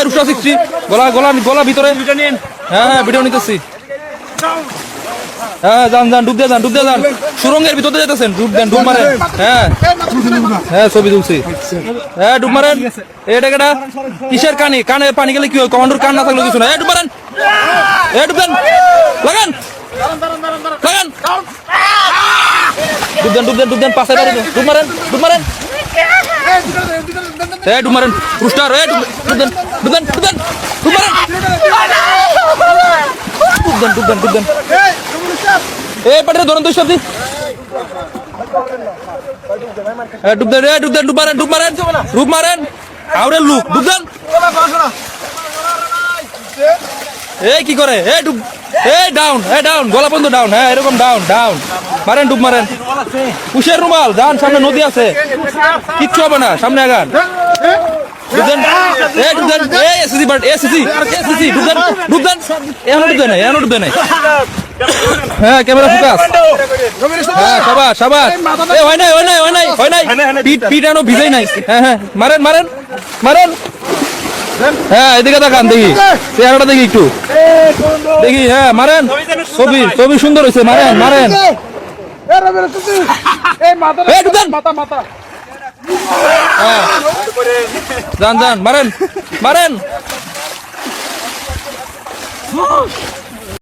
রুশা শিখছি গলা গলা গলা ভিতরে। হ্যাঁ ভিডিও নিতেছি। হ্যাঁ যান যান ডুব দিয়ে যান সুরঙ্গের ভিতরে যেতেছেন, ডুব দেন, ডুব মারেন। হ্যাঁ ছবি তুলছি। হ্যাঁ ডুব মারেন। এটা কেটা কিসের কানে কানে পানি গেলে কি হয়? কমান্ডোর কান না থাকলে কিছু না। ডুব মারেন, ডুব দেন, লাগান লাগান, ডুব দেন পাশে পারে ডুব মারেন, ডুব মারেন, ডুব মারেন রুস্টার। ডুব দেন, ডুব দেন, ডুব দেন, ডুব মারেন, ডুব দেন। পাটে ধরুন তো শব্দ। ডুব দেন, ডুব মারেন, ডুব মারেন, আউরে লুক ডুব দেন। কি করে? ডুব, ডাউন, ডাউন, গলা পর্যন্ত ডাউন। হ্যাঁ এরকম ডাউন ডাউন মারেন, ডুব মারেন। কুশের রুমাল যান, সামনে নদী আছে, কিচ্ছু হবে না, সামনে আগান। ডুব দেন, ডুব দেন, এসিসি বাট এসিসি ডুব দেন, ডুব দেন। এখনো ডুব দেন। হ্যাঁ ক্যামেরা ফোকাস। হ্যাঁ সাবাস সাবাস। হয় নাই পিঠ এখনো ভিজেই নাই। হ্যাঁ মারেন মারেন মারেন। হ্যাঁ এদিকে দেখান, দেখি চেহারাটা দেখি একটু দেখি। হ্যাঁ মারেন, ছবি সুন্দর হয়েছে। মারেন মারেন, যান মারেন মারেন।